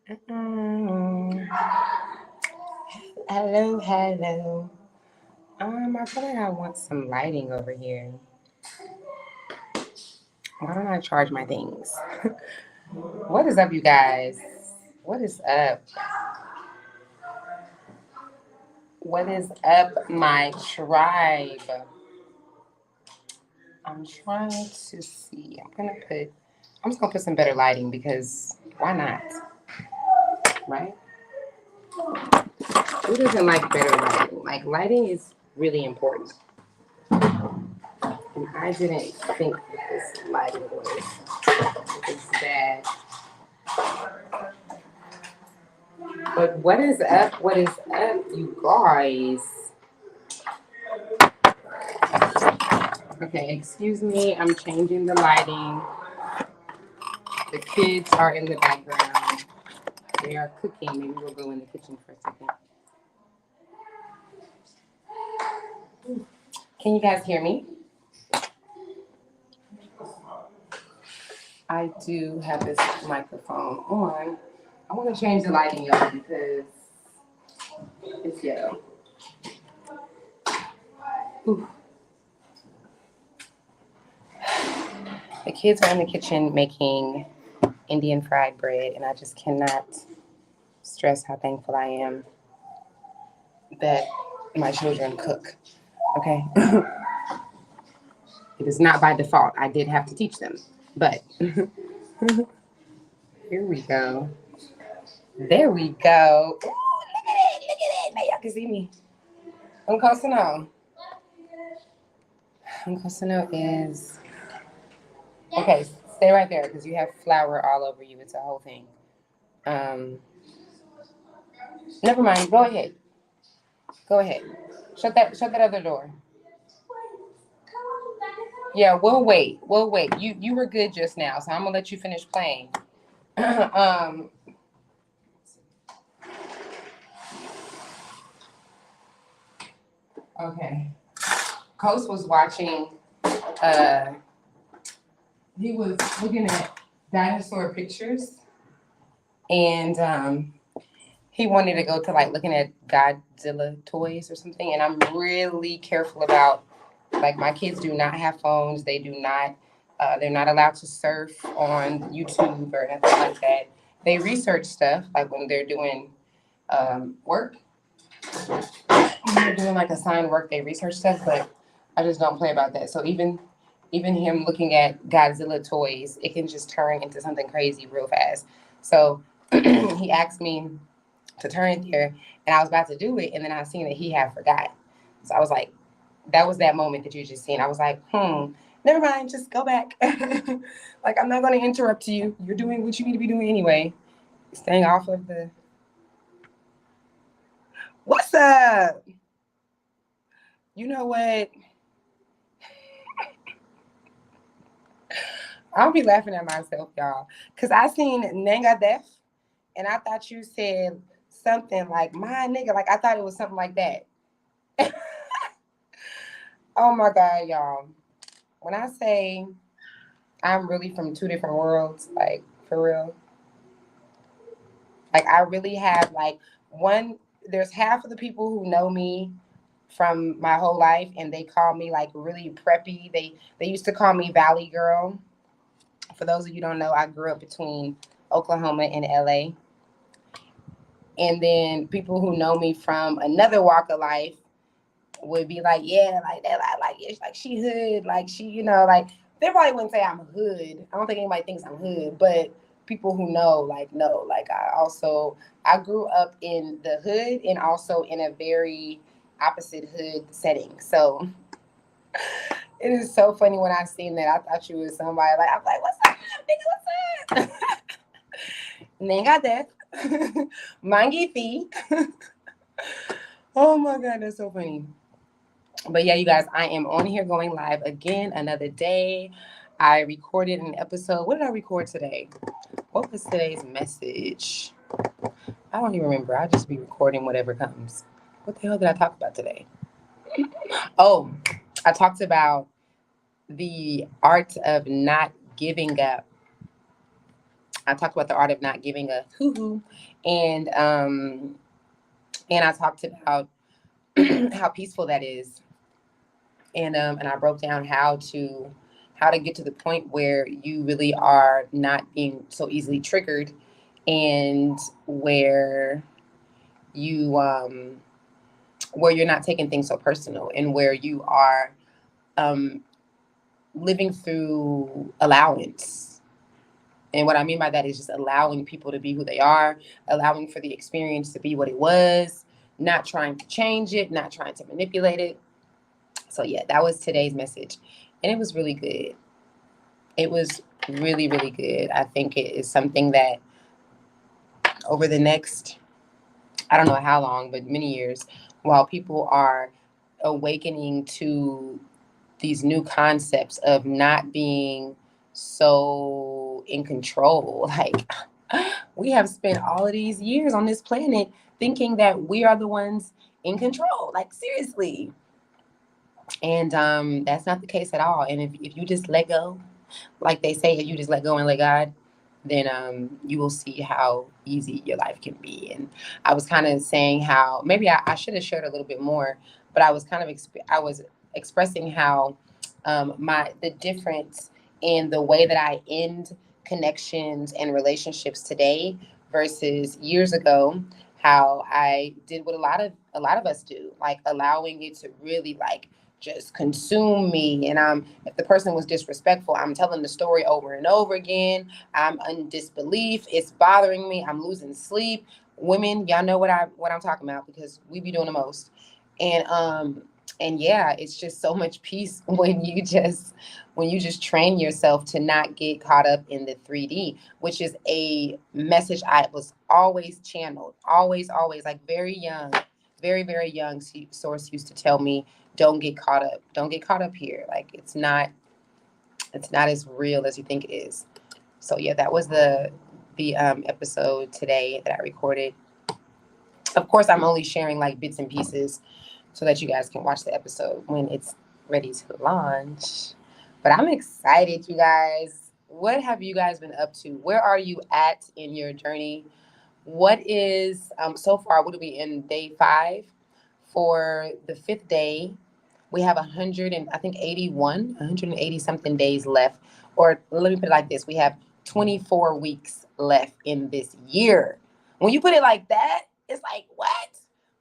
Mm. Hello, hello. I feel like I want some lighting over here. Why don't I charge my things? What is up, you guys? What is up? What is up, my tribe? I'm trying to see. I'm just gonna put some better lighting because why not? Right? Who doesn't like better lighting? Like lighting is really important. And I didn't think that this lighting was bad. But what is up? What is up, you guys? Okay, excuse me. I'm changing the lighting. The kids are in the background. They are cooking. Maybe we'll go in the kitchen for a second. Can you guys hear me? I do have this microphone on. I want to change the lighting, y'all, because it's yellow. Ooh. The kids are in the kitchen making Indian fried bread, and I just cannot stress how thankful I am that my children cook. Okay. It is not by default. I did have to teach them. But here we go. There we go. Ooh, look at it. Look at it. Now y'all can see me. Uncosano. Uncosano is. Okay, stay right there because you have flour all over you. It's a whole thing. Um, Never mind. Go ahead. Go ahead. Shut that other door. Yeah, we'll wait. We'll wait. You were good just now, so I'm gonna let you finish playing. um, okay. Coast was watching. Uh, he was looking at dinosaur pictures, and he wanted to go to like looking at Godzilla toys or something. And I'm really careful about like my kids do not have phones. They do not. They're not allowed to surf on YouTube or nothing like that. They research stuff like when they're doing work. When they're doing like assigned work, they research stuff, but I just don't play about that. So even him looking at Godzilla toys, it can just turn into something crazy real fast. So he asked me to turn it there, and I was about to do it, and then I seen that he had forgot. So I was like, that was that moment that you just seen. I was like, never mind, just go back. Like I'm not going to interrupt you. You're doing what you need to be doing anyway. Staying off of the. What's up? You know what? I'll be laughing at myself, y'all, because I seen Nanga Def, and I thought you said something like my nigga. Like I thought it was something like that. Oh my god, y'all! When I say I'm really from two different worlds, like for real, like I really have like one. There's half of the people who know me from my whole life, and they call me like really preppy. They used to call me Valley Girl. For those of you who don't know, I grew up between Oklahoma and LA. And then people who know me from another walk of life would be like, yeah, like that, like it's like she hood, like she, like they probably wouldn't say I'm hood. I don't think anybody thinks I'm hood, but people who know, like I grew up in the hood and also in a very opposite hood setting. So it is so funny when I seen that. I thought you was somebody like I'm like, what's up, nigga? What's up? Nigga, that mangi fee. Oh my god, that's so funny. But yeah, you guys, I am on here going live again another day. I recorded an episode. What did I record today? What was today's message? I don't even remember. I just be recording whatever comes. What the hell did I talk about today? Oh, I talked about the art of not giving up I talked about the art of not giving a hoo-hoo, and I talked about how peaceful that is, and I broke down how to get to the point where you really are not being so easily triggered, and you um, where you're not taking things so personal, and where you are um, living through allowance. And what I mean by that is just allowing people to be who they are, allowing for the experience to be what it was, not trying to change it, not trying to manipulate it. So yeah, that was today's message. And it was really good. It was really, really good. I think it is something that over the next, I don't know how long, but many years, while people are awakening to these new concepts of not being so in control. Like, we have spent all of these years on this planet thinking that we are the ones in control. Like, seriously. And that's not the case at all. And if you just let go, like they say, if you just let go and let God, then you will see how easy your life can be. And I was kind of saying how maybe I should have shared a little bit more, but I was kind of I was expressing how the difference in the way that I end connections and relationships today versus years ago, how I did what a lot of us do, like allowing it to really like just consume me. And if the person was disrespectful, I'm telling the story over and over again. I'm in disbelief. It's bothering me. I'm losing sleep. Women, y'all know what I'm talking about, because we be doing the most. And yeah, it's just so much peace when you just train yourself to not get caught up in the 3D, which is a message I was always channeled, always, like very young, very, very young. Source used to tell me, don't get caught up. Don't get caught up here. Like, it's not as real as you think it is. So yeah, that was the episode today that I recorded. Of course, I'm only sharing like bits and pieces so that you guys can watch the episode when it's ready to launch. But I'm excited, you guys. What have you guys been up to? Where are you at in your journey? What is so far? What are we in, day 5? For the 5th day, we have 100 and I think 180 something days left. Or let me put it like this: we have 24 weeks left in this year. When you put it like that, it's like, what?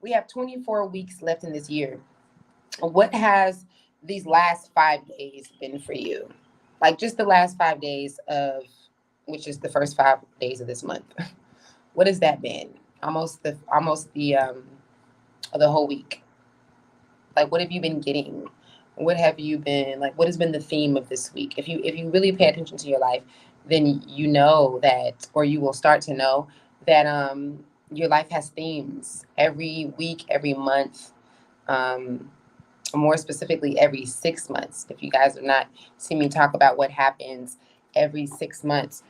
We have 24 weeks left in this year. What has these last 5 days been for you? Like, just the last 5 days of, which is the first 5 days of this month. What has that been? Almost the whole week. Like, what have you been getting? What have you been like? What has been the theme of this week? If you really pay attention to your life, then you know that, or you will start to know that your life has themes every week, every month. Um, More specifically, every 6 months. If you guys have not seen me talk about what happens every 6 months,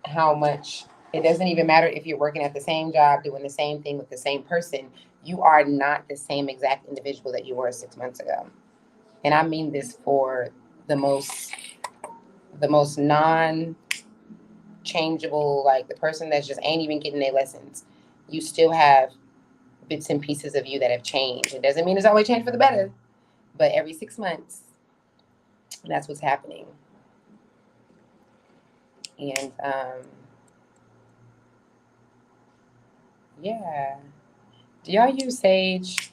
how much it doesn't even matter if you're working at the same job, doing the same thing with the same person, you are not the same exact individual that you were 6 months ago. And I mean this for the most non changeable, like the person that just ain't even getting their lessons. You still have bits and pieces of you that have changed. It doesn't mean it's always changed for the better, but every 6 months, that's what's happening. And yeah. Do y'all use Sage?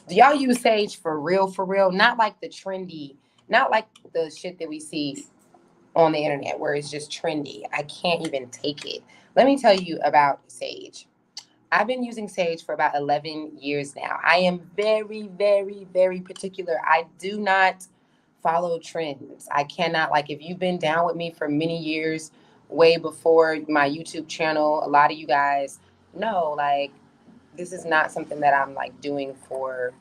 Do y'all use Sage for real, for real? Not like the trendy, not like the shit that we see on the internet where it's just trendy. I can't even take it. Let me tell you about Sage. I've been using Sage for about 11 years now. I am very, very, very particular. I do not follow trends. I cannot, like, if you've been down with me for many years, way before my YouTube channel, a lot of you guys know, like, this is not something that I'm like doing for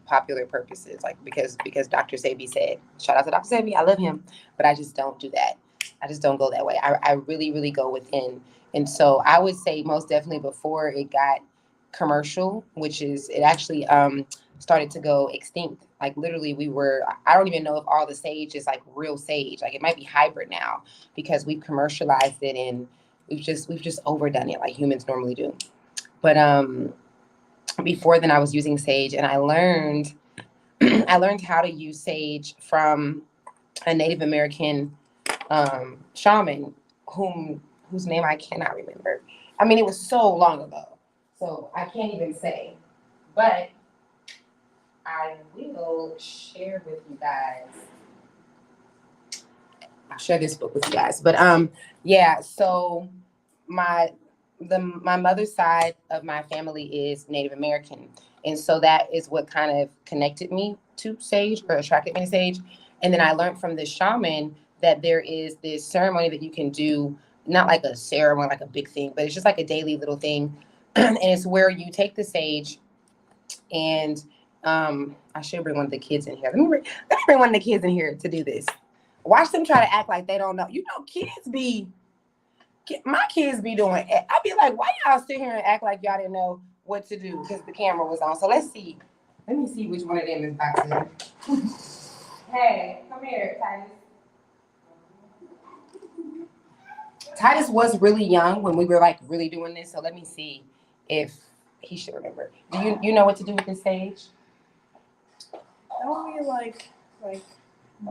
popular purposes, like because Dr. Sebi said. Shout out to Dr. Sebi, I love him, but I just don't do that. I just don't go that way. I really, really go within. And so I would say most definitely before it got commercial, which is it actually started to go extinct. Like literally I don't even know if all the sage is like real sage. Like it might be hybrid now because we've commercialized it and we've just overdone it like humans normally do. But before then I was using sage and I learned I learned how to use sage from a Native American shaman whose name I cannot remember. I mean, it was so long ago, so I can't even say. But I will share with you guys. I'll share this book with you guys. But yeah. So my my mother's side of my family is Native American, and so that is what kind of connected me to sage or attracted me to sage. And then I learned from this shaman that there is this ceremony that you can do, not like a ceremony, like a big thing, but it's just like a daily little thing, and it's where you take the sage and I should bring one of the kids in here. Let me bring one of the kids in here to do this. Watch them try to act like they don't know. You know, my kids be doing it. I'd be like, why y'all sit here and act like y'all didn't know what to do because the camera was on. So let's see. Let me see which one of them is back there. Hey, come here, Titus. Titus was really young when we were like really doing this. So let me see if he should remember. Do you know what to do with this sage? Don't we like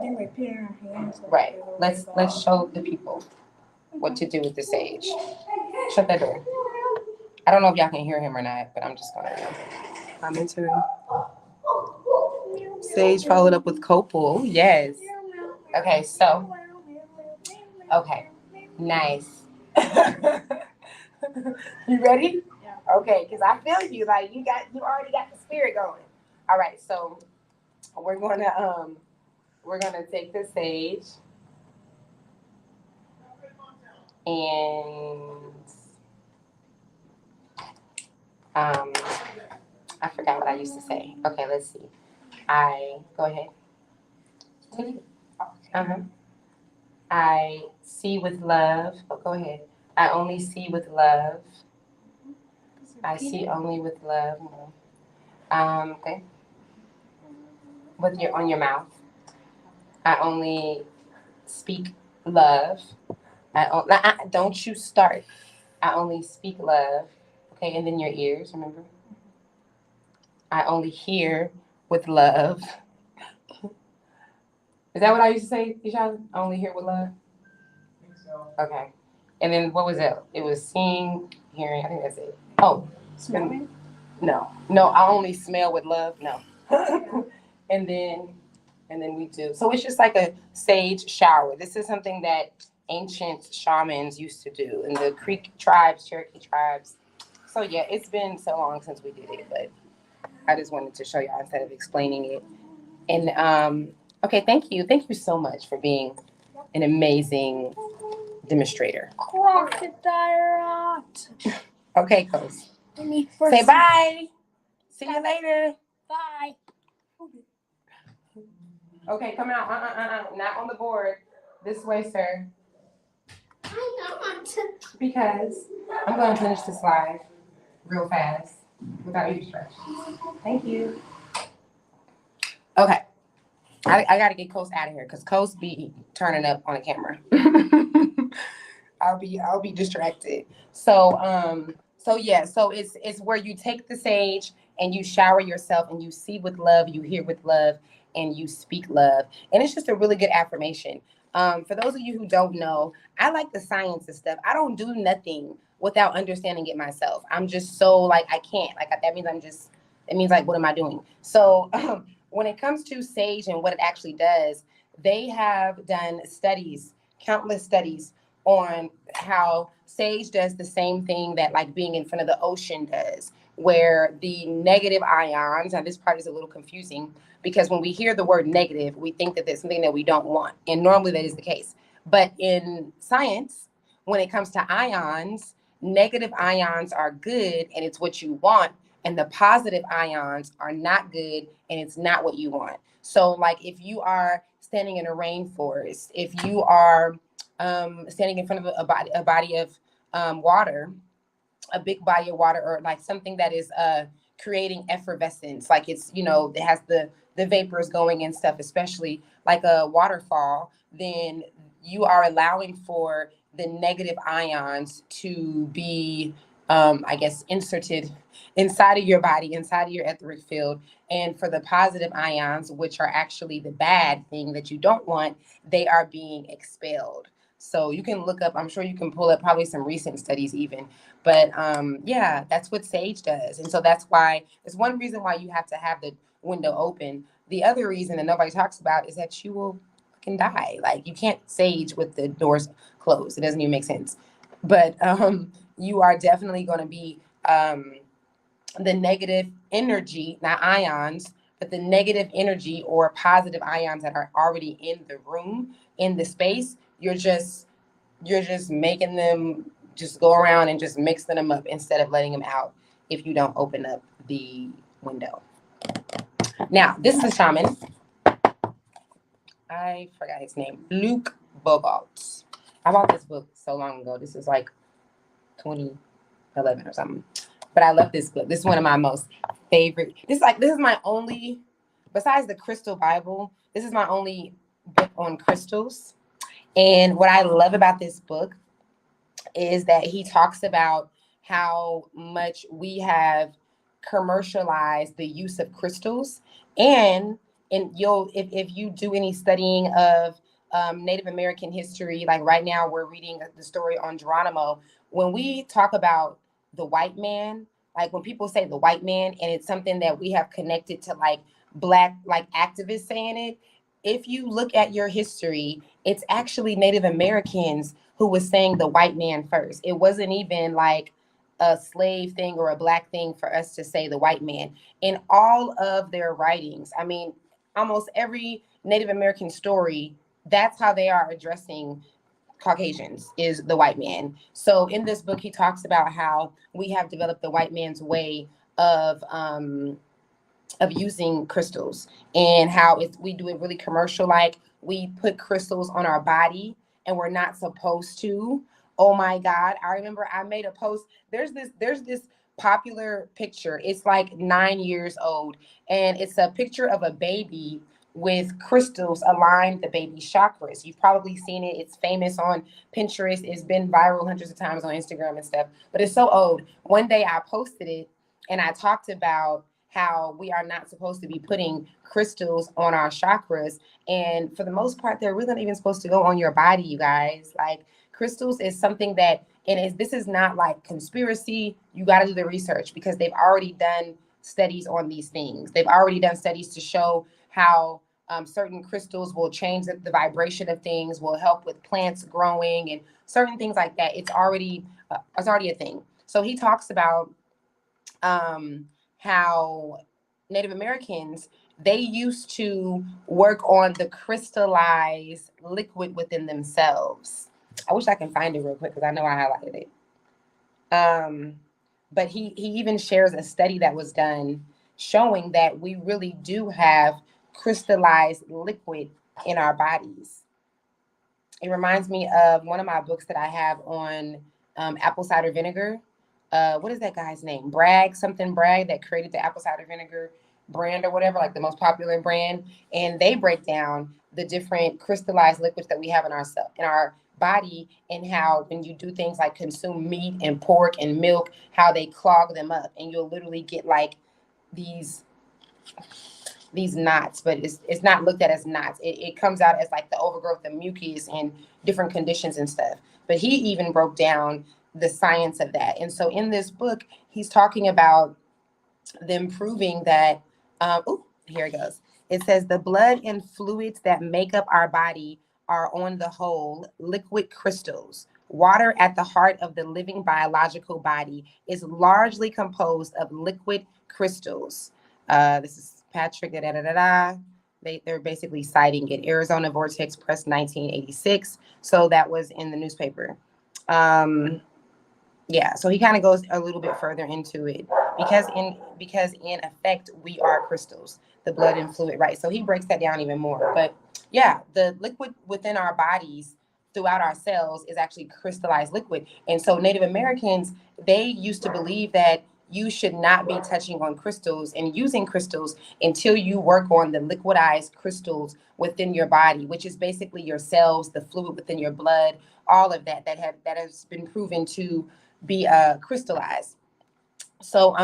then we put it in our hands? Right. Let's show the people what to do with the sage. Shut that door. I don't know if y'all can hear him or not, but I'm just gonna comment to him. Sage followed up with copal. Yes. Okay, so okay. Nice. You ready? Yeah. Okay, because I feel you. Like you already got the spirit going. All right, so we're gonna take the sage and I forgot what I used to say. Okay, let's see. Go ahead. Uh-huh. I see with love. Oh, go ahead. I only see with love. I see only with love. Okay. On your mouth. I only speak love. Don't you start. I only speak love. Okay, and then your ears, remember? I only hear with love. Is that what I used to say, Ishan? I only hear with love? I think so. Okay. And then what was that? It was seeing, hearing, I think that's it. Oh. Smelling? No, I only smell with love. No. and then we do. So it's just like a sage shower. This is something that ancient shamans used to do in the Creek tribes, Cherokee tribes. So yeah, it's been so long since we did it, but I just wanted to show y'all instead of explaining it. And okay, thank you so much for being an amazing demonstrator. Crocodile. Okay, Coast. Say bye. See you later. Bye. Okay, come out. Not on the board. This way, sir. I don't. Because I'm going to finish the slide real fast without you distractions. Thank you. Okay. I got to get Coast out of here because Coast be turning up on the camera. I'll be distracted. So yeah, so it's where you take the sage and you shower yourself and you see with love, you hear with love, and you speak love. And it's just a really good affirmation. For those of you who don't know, I like the science and stuff. I don't do nothing without understanding it myself. I'm just so like I can't. Like that means it means like what am I doing? So when it comes to sage and what it actually does, they have done studies, countless studies on how sage does the same thing that like being in front of the ocean does, where the negative ions, now this part is a little confusing because when we hear the word negative, we think that there's something that we don't want. And normally that is the case. But in science, when it comes to ions, negative ions are good and it's what you want. And the positive ions are not good and it's not what you want. So like if you are standing in a rainforest, if you are standing in front of a body of water, a big body of water, or like something that is creating effervescence. Like it's, it has the vapors going and stuff, especially like a waterfall, then you are allowing for the negative ions to be, I guess, inserted inside of your body, inside of your etheric field. And for the positive ions, which are actually the bad thing that you don't want, they are being expelled. So you can look up, I'm sure you can pull up probably some recent studies even. But yeah, that's what sage does. And so that's why, it's one reason why you have to have the window open. The other reason that nobody talks about is that you will fucking die. Like you can't sage with the doors closed. It doesn't even make sense. But you are definitely going to be the negative energy, not ions, but the negative energy or positive ions that are already in the room, in the space. You're just making them just go around and just mixing them up instead of letting them out if you don't open up the window. Now, this is a shaman. I forgot his name. Luke Bogarts. I bought this book so long ago. This is like 2011 or something. But I love this book. This is one of my most favorite. This is my only, besides the Crystal Bible, this is my only book on crystals. And what I love about this book is that he talks about how much we have commercialized the use of crystals. And you'll, if you do any studying of Native American history, like right now we're reading the story on Geronimo. When we talk about the white man, like when people say the white man, and it's something that we have connected to like Black, like activists saying it, if you look at your history, it's actually Native Americans who was saying the white man first. It wasn't even like a slave thing or a Black thing for us to say the white man. In all of their writings, I mean, almost every Native American story, that's how they are addressing Caucasians, is the white man. So in this book, he talks about how we have developed the white man's way of using crystals, and how we do it really commercial. Like we put crystals on our body and we're not supposed to. Oh my God. I remember I made a post. There's this popular picture. It's like 9 years old, and it's a picture of a baby with crystals aligned the baby's chakras. You've probably seen it. It's famous on Pinterest. It's been viral hundreds of times on Instagram and stuff, but it's so old. One day I posted it and I talked about how we are not supposed to be putting crystals on our chakras. And for the most part, they're really not even supposed to go on your body, you guys. Like crystals is something that, this is not like conspiracy. You got to do the research because they've already done studies on these things. They've already done studies to show how certain crystals will change the vibration of things, will help with plants growing and certain things like that. It's already a thing. So he talks about how Native Americans, they used to work on the crystallized liquid within themselves. I wish I can find it real quick because I know I highlighted it. But he even shares a study that was done showing that we really do have crystallized liquid in our bodies. It reminds me of one of my books that I have on apple cider vinegar. What is that guy's name? Bragg, that created the apple cider vinegar brand or whatever, like the most popular brand. And they break down the different crystallized liquids that we have in our body, and how when you do things like consume meat and pork and milk, how they clog them up, and you'll literally get like these knots, but it's not looked at as knots. It comes out as like the overgrowth of mucus and different conditions and stuff. But he even broke down the science of that. And so in this book, he's talking about them proving that, here it goes. It says the blood and fluids that make up our body are on the whole liquid crystals. Water at the heart of the living biological body is largely composed of liquid crystals. This is Patrick, They're basically citing it. Arizona Vortex Press 1986. So that was in the newspaper. Yeah, so he kind of goes a little bit further into it because in effect we are crystals, the blood and fluid, right? So he breaks that down even more. But yeah, the liquid within our bodies throughout our cells is actually crystallized liquid. And so Native Americans, they used to believe that you should not be touching on crystals and using crystals until you work on the liquidized crystals within your body, which is basically your cells, the fluid within your blood, all of that has been proven to be crystallized. So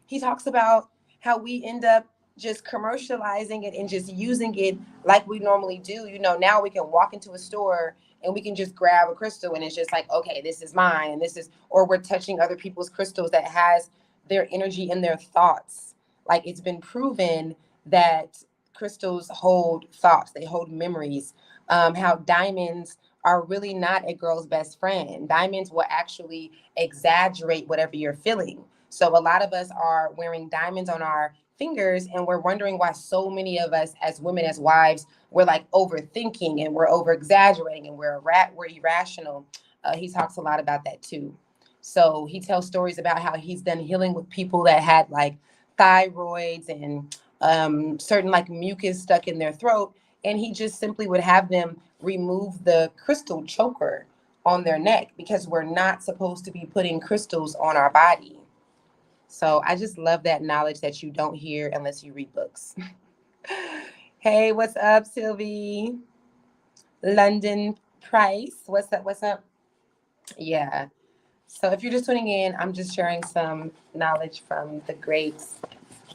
he talks about how we end up just commercializing it and just using it like we normally do. Now we can walk into a store and we can just grab a crystal and it's just like, okay, this is mine, and this is, or we're touching other people's crystals that has their energy in their thoughts. Like, it's been proven that crystals hold thoughts, they hold memories. How diamonds are really not a girl's best friend. Diamonds will actually exaggerate whatever you're feeling. So a lot of us are wearing diamonds on our fingers, and we're wondering why so many of us as women, as wives, we're like overthinking and we're over exaggerating and we're irrational. He talks a lot about that too. So he tells stories about how he's done healing with people that had like thyroids and certain like mucus stuck in their throat, and he just simply would have them remove the crystal choker on their neck, because we're not supposed to be putting crystals on our body. So I just love that knowledge that you don't hear unless you read books. Hey, what's up, Sylvie? London Price, what's up? What's up? Yeah. So if you're just tuning in, I'm just sharing some knowledge from the great,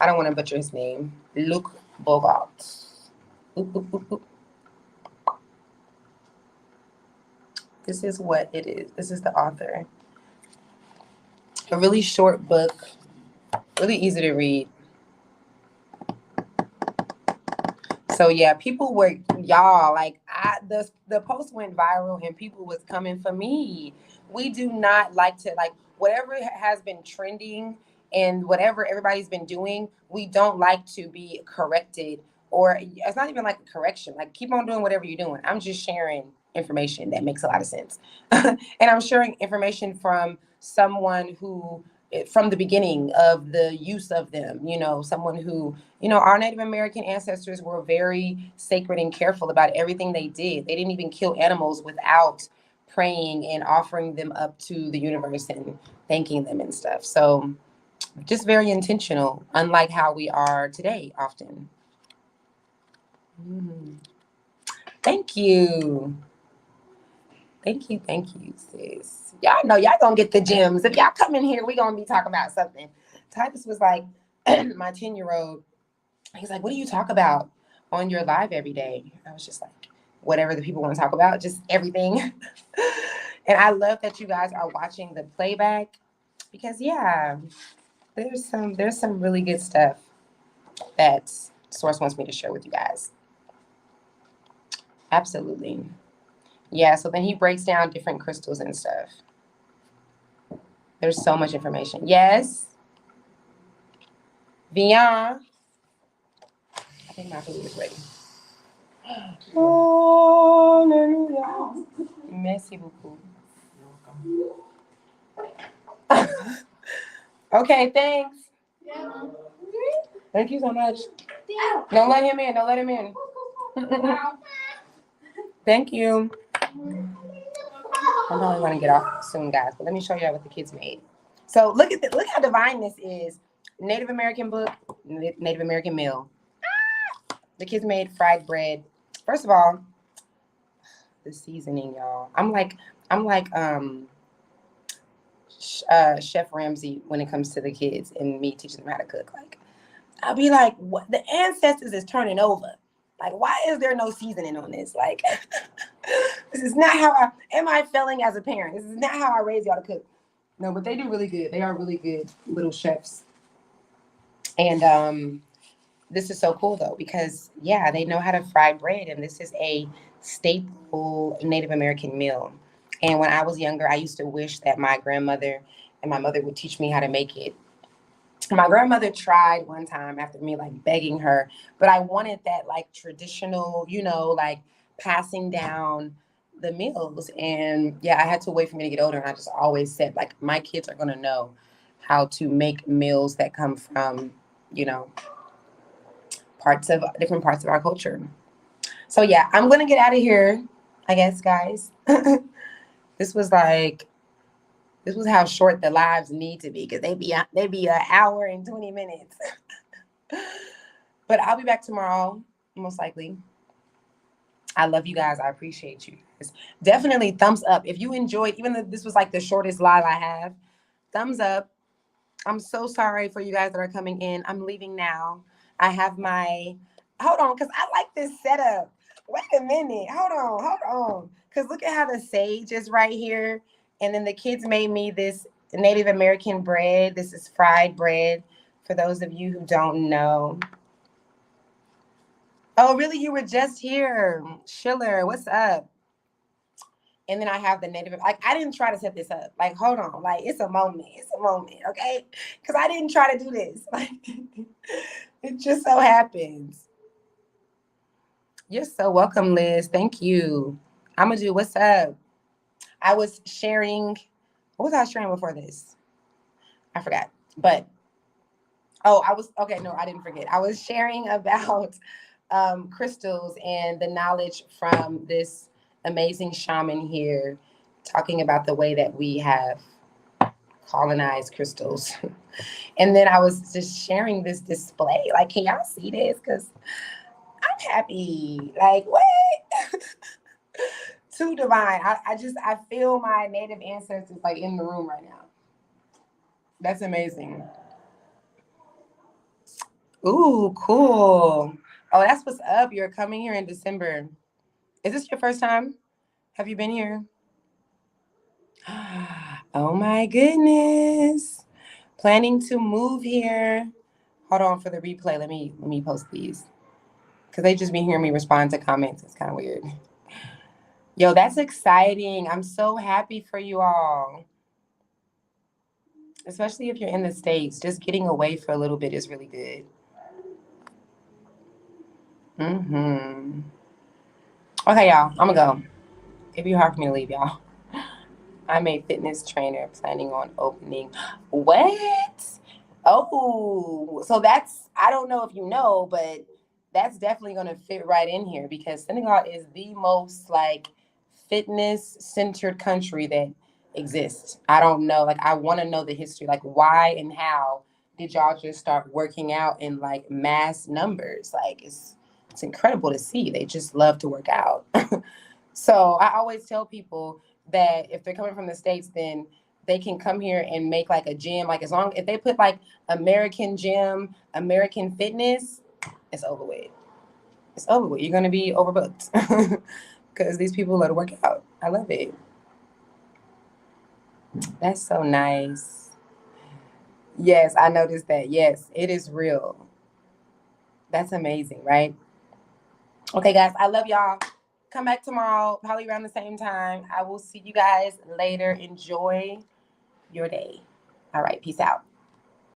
I don't want to butcher his name, Luc Bogart. Oop, oop, oop, oop. This is what it is. This is the author. A really short book, really easy to read. So yeah, people were, y'all, like, the post went viral and people was coming for me. We do not like to, like, whatever has been trending and whatever everybody's been doing, we don't like to be corrected, or it's not even like a correction. Like, keep on doing whatever you're doing. I'm just sharing information that makes a lot of sense. And I'm sharing information from someone who, from the beginning of the use of them, someone who, our Native American ancestors were very sacred and careful about everything they did. They didn't even kill animals without praying and offering them up to the universe and thanking them and stuff. So just very intentional, unlike how we are today often. Thank you. Thank you, sis. Y'all know y'all gonna get the gems. If y'all come in here, we gonna be talking about something. Titus was like, my 10-year-old, he's like, what do you talk about on your live every day? I was just like, whatever the people want to talk about, just everything. And I love that you guys are watching the playback, because yeah, there's some really good stuff that Source wants me to share with you guys. Absolutely. Yeah, so then he breaks down different crystals and stuff. There's so much information. Yes? Vian? I think my food is ready. Hallelujah. Merci beaucoup. Okay, thanks. Thank you so much. Don't let him in. Don't let him in. Thank you. I'm probably going to get off soon, guys, but let me show you what the kids made. So look how divine this is. Native American book, Native American meal. The kids made fried bread. First of all, the seasoning, y'all. I'm like Chef Ramsay when it comes to the kids and me teaching them how to cook. Like, I'll be like, what? The ancestors is turning over. Like, why is there no seasoning on this? Like, this is not how am I failing as a parent? This is not how I raise y'all to cook. No, but they do really good. They are really good little chefs. And this is so cool though, because yeah, they know how to fry bread, and this is a staple Native American meal. And when I was younger, I used to wish that my grandmother and my mother would teach me how to make it. My grandmother tried one time after me like begging her, but I wanted that like traditional, like passing down the meals. And yeah, I had to wait for me to get older. And I just always said, like, my kids are going to know how to make meals that come from, different parts of our culture. So yeah, I'm going to get out of here, I guess, guys. This was like This was how short the lives need to be, because they be an hour and 20 minutes. But I'll be back tomorrow, most likely. I love you guys. I appreciate you. Definitely thumbs up. If you enjoyed, even though this was like the shortest live I have, thumbs up. I'm so sorry for you guys that are coming in. I'm leaving now. I have my, hold on, because I like this setup. Wait a minute. Hold on. Because look at how the sage is right here. And then the kids made me this Native American bread. This is fried bread, for those of you who don't know. Oh, really? You were just here. Schiller, what's up? And then I have the native, like, I didn't try to set this up. Like, hold on. Like, it's a moment, okay? Because I didn't try to do this. Like, it just so happens. You're so welcome, Liz. Thank you. I'm going to do, what's up? I was sharing, what was I sharing before this? I forgot. But, okay, no, I didn't forget. I was sharing about crystals and the knowledge from this amazing shaman here, talking about the way that we have colonized crystals. And then I was just sharing this display. Like, can y'all see this? Because I'm happy. Like, what? Too divine. I feel my native ancestors like in the room right now. That's amazing. Ooh, cool. Oh, that's what's up. You're coming here in December. Is this your first time? Have you been here? Oh my goodness. Planning to move here. Hold on for the replay. Let me post these. Because they just be hearing me respond to comments. It's kind of weird. Yo, that's exciting. I'm so happy for you all. Especially if you're in the States. Just getting away for a little bit is really good. Okay, y'all. I'm going to go. It'd be hard for me to leave, y'all. I'm a fitness trainer planning on opening. What? Oh, so that's, I don't know if you know, but that's definitely going to fit right in here, because Senegal is the most like fitness centered country that exists. I don't know. Like, I want to know the history. Like, why and how did y'all just start working out in like mass numbers? Like, it's incredible to see. They just love to work out. So I always tell people that if they're coming from the States, then they can come here and make like a gym. Like, if they put like American gym, American fitness, it's over with. It's over with. You're going to be overbooked because these people love to work out. I love it. That's so nice. Yes, I noticed that. Yes, it is real. That's amazing, right? Okay, guys, I love y'all. Come back tomorrow, probably around the same time. I will see you guys later. Enjoy your day. All right, peace out.